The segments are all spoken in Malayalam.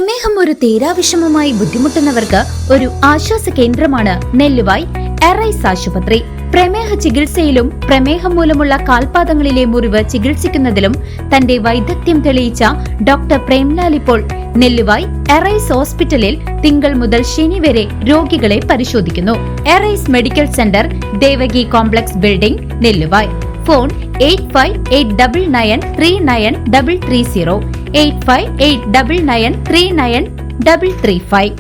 പ്രമേഹം ഒരു തീരാവിഷമമായി ബുദ്ധിമുട്ടുന്നവർക്ക് ഒരു ആശ്വാസ കേന്ദ്രമാണ് നെല്ലുവായ് എറൈസ് ആശുപത്രി. പ്രമേഹ ചികിത്സയിലും പ്രമേഹം മൂലമുള്ള കാൽപാദങ്ങളിലെ മുറിവ് ചികിത്സിക്കുന്നതിലും തന്റെ വൈദഗ്ധ്യം തെളിയിച്ച ഡോക്ടർ പ്രേംലാൽ ഇപ്പോൾ നെല്ലുവായ് എറൈസ് ഹോസ്പിറ്റലിൽ തിങ്കൾ മുതൽ ശനി വരെ രോഗികളെ പരിശോധിക്കുന്നു. Arise medical centre, Devaki complex building, Nelluvai. Phone 8589939330 8589939335.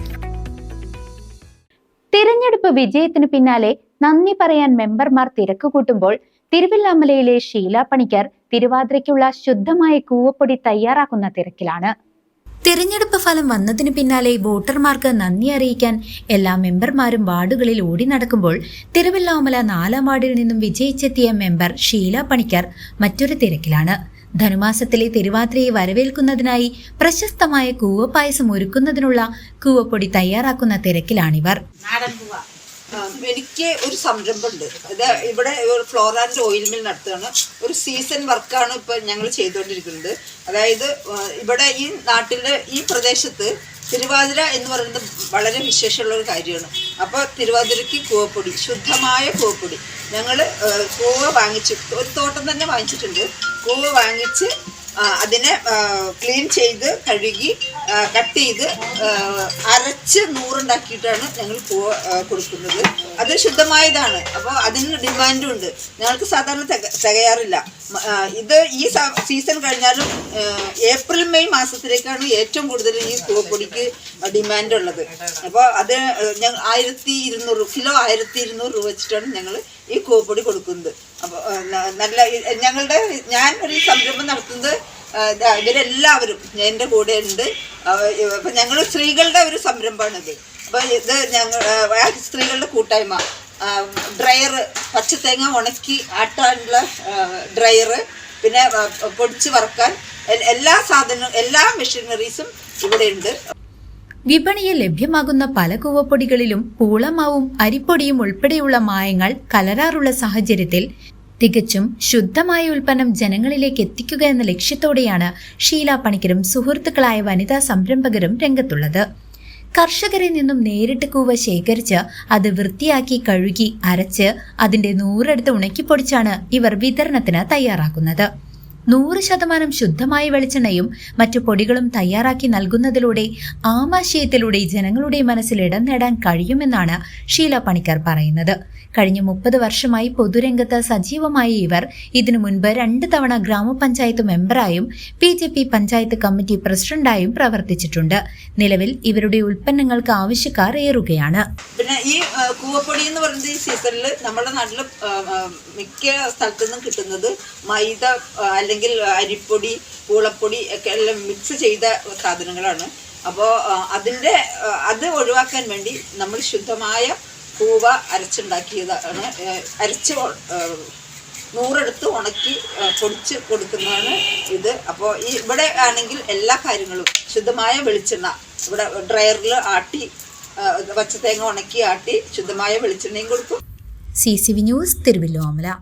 തിരഞ്ഞെടുപ്പ് വിജയത്തിനു പിന്നാലെ നന്ദി പറയാൻ മെമ്പർമാർ തിരക്കുകൂട്ടുമ്പോൾ തിരുവല്ലാമലയിലെ ഷീല പണിക്കർ തിരുവാതിരയ്ക്കുള്ള ശുദ്ധമായ കൂവപ്പൊടി തയ്യാറാക്കുന്ന തിരക്കിലാണ്. തിരഞ്ഞെടുപ്പ് ഫലം വന്നതിന് പിന്നാലെ വോട്ടർമാർക്ക് നന്ദി അറിയിക്കാൻ എല്ലാ മെമ്പർമാരും വാർഡുകളിൽ ഓടി നടക്കുമ്പോൾ തിരുവല്ലാമല 4-ാം വാർഡിൽ നിന്നും വിജയിച്ചെത്തിയ മെമ്പർ ഷീല പണിക്കർ മറ്റൊരു തിരക്കിലാണ്. ധനുമാസത്തിലെ തിരുവാതിരയെ വരവേൽക്കുന്നതിനായി പ്രശസ്തമായ കൂവപ്പായസം ഒരുക്കുന്നതിനുള്ള കൂവപ്പൊടി തയ്യാറാക്കുന്ന തിരക്കിലാണിവർ. എനിക്ക് ഒരു സംരംഭമുണ്ട്. ഇത് ഇവിടെ ഫ്ലോർ ആൻഡ് ഓയിൽ മിൽ നടത്തുകയാണ്. ഒരു സീസൺ വർക്കാണ് ഇപ്പോൾ ഞങ്ങൾ ചെയ്തുകൊണ്ടിരിക്കുന്നത്. അതായത് ഇവിടെ ഈ നാട്ടിലെ ഈ പ്രദേശത്ത് തിരുവാതിര എന്ന് പറയുന്നത് വളരെ വിശേഷമുള്ള ഒരു കാര്യമാണ്. അപ്പോൾ തിരുവാതിരയ്ക്ക് കൂവപ്പൊടി, ശുദ്ധമായ കൂവപ്പൊടി ഞങ്ങൾ കൂവ വാങ്ങിച്ച്, ഒരു തോട്ടം തന്നെ വാങ്ങിച്ചിട്ടുണ്ട്. കൂവ വാങ്ങിച്ച് അതിനെ ക്ലീൻ ചെയ്ത് കഴുകി കട്ട് ചെയ്ത് അരച്ച് നൂറുണ്ടാക്കിയിട്ടാണ് ഞങ്ങൾ പൂവ് കൊടുക്കുന്നത്. അത് ശുദ്ധമായതാണ്. അപ്പോൾ അതിന് ഡിമാൻഡും ഉണ്ട്. ഞങ്ങൾക്ക് സാധാരണ തികയാറില്ല. ഇത് ഈ സീസൺ കഴിഞ്ഞാലും ഏപ്രിൽ മെയ് മാസത്തിലേക്കാണ് ഏറ്റവും കൂടുതൽ ഈ പൂവപ്പൊടിക്ക് ഡിമാൻഡ് ഉള്ളത്. അപ്പോൾ അത് ഞങ്ങൾ 1200 കിലോ 1200 രൂപ വെച്ചിട്ടാണ് ഞങ്ങൾ ഈ കൂവപ്പൊടി കൊടുക്കുന്നത്. അപ്പോൾ നല്ല ഞാൻ ഒരു സംരംഭം നടത്തുന്നത് ഇവരെല്ലാവരും എൻ്റെ കൂടെ ഉണ്ട്. അപ്പം ഞങ്ങൾ സ്ത്രീകളുടെ ഒരു സംരംഭമാണിത്. അപ്പോൾ ഇത് ഞങ്ങൾ സ്ത്രീകളുടെ കൂട്ടായ്മ. ഡ്രയർ, പച്ചത്തേങ്ങ ഉണക്കി ആട്ടാനുള്ള ഡ്രയർ, പിന്നെ പൊടിച്ച് വറുക്കാൻ എല്ലാ സാധനവും, എല്ലാ മെഷീനറീസും ഇവിടെ ഉണ്ട്. വിപണിയിൽ ലഭ്യമാകുന്ന പല കൂവപ്പൊടികളിലും പൂളമാവും അരിപ്പൊടിയും ഉൾപ്പെടെയുള്ള മായങ്ങൾ കലരാറുള്ള സാഹചര്യത്തിൽ തികച്ചും ശുദ്ധമായ ഉൽപ്പന്നം ജനങ്ങളിലേക്ക് എത്തിക്കുക എന്ന ലക്ഷ്യത്തോടെയാണ് ഷീല പണിക്കരും സുഹൃത്തുക്കളായ വനിതാ സംരംഭകരും രംഗത്തുള്ളത്. കർഷകരിൽ നിന്നും നേരിട്ട് കൂവ ശേഖരിച്ച് അത് വൃത്തിയാക്കി കഴുകി അരച്ച് അതിന്റെ 100 ഉണക്കിപ്പൊടിച്ചാണ് ഇവർ വിതരണത്തിന് തയ്യാറാക്കുന്നത്. 100% ശുദ്ധമായ വെളിച്ചെണ്ണയും മറ്റു പൊടികളും തയ്യാറാക്കി നൽകുന്നതിലൂടെ ആമാശയത്തിലൂടെ ജനങ്ങളുടെ മനസ്സിൽ ഇടം നേടാൻ കഴിയുമെന്നാണ് ഷീല പണിക്കർ പറയുന്നത്. കഴിഞ്ഞ 30 വർഷമായി പൊതുരംഗത്ത് സജീവമായ ഇവർ ഇതിനു മുൻപ് 2 തവണ ഗ്രാമപഞ്ചായത്ത് മെമ്പറായും BJP പഞ്ചായത്ത് കമ്മിറ്റി പ്രസിഡന്റായും പ്രവർത്തിച്ചിട്ടുണ്ട്. നിലവിൽ ഇവരുടെ ഉൽപ്പന്നങ്ങൾക്ക് ആവശ്യക്കാർ ഏറുകയാണ്. പിന്നെ ഈ കൂവപ്പൊടി എന്ന് പറയുന്നത് ഈ സീസണിൽ നമ്മുടെ നാട്ടിൽ മിക്ക സ്ഥലത്തു നിന്നും കിട്ടുന്നത് മൈദ അല്ലെങ്കിൽ അരിപ്പൊടി, പൂളപ്പൊടി ഒക്കെ എല്ലാം മിക്സ് ചെയ്ത സാധനങ്ങളാണ്. അപ്പോൾ അത് ഒഴിവാക്കാൻ വേണ്ടി നമ്മൾ ശുദ്ധമായ കൂവ അരച്ചുണ്ടാക്കിയതാണ്. അരച്ച് 100 ഉണക്കി പൊടിച്ച് കൊടുക്കുന്നതാണ് ഇത്. അപ്പോൾ ഇവിടെ ആണെങ്കിൽ എല്ലാ കാര്യങ്ങളും ശുദ്ധമായ വെളിച്ചെണ്ണ, ഇവിടെ ഡ്രയറിൽ ആട്ടി പച്ചത്തേങ്ങ ഉണക്കി ആട്ടി ശുദ്ധമായ വെളിച്ചെണ്ണയും കൊടുക്കും. CCV news, Thiruvilwamala.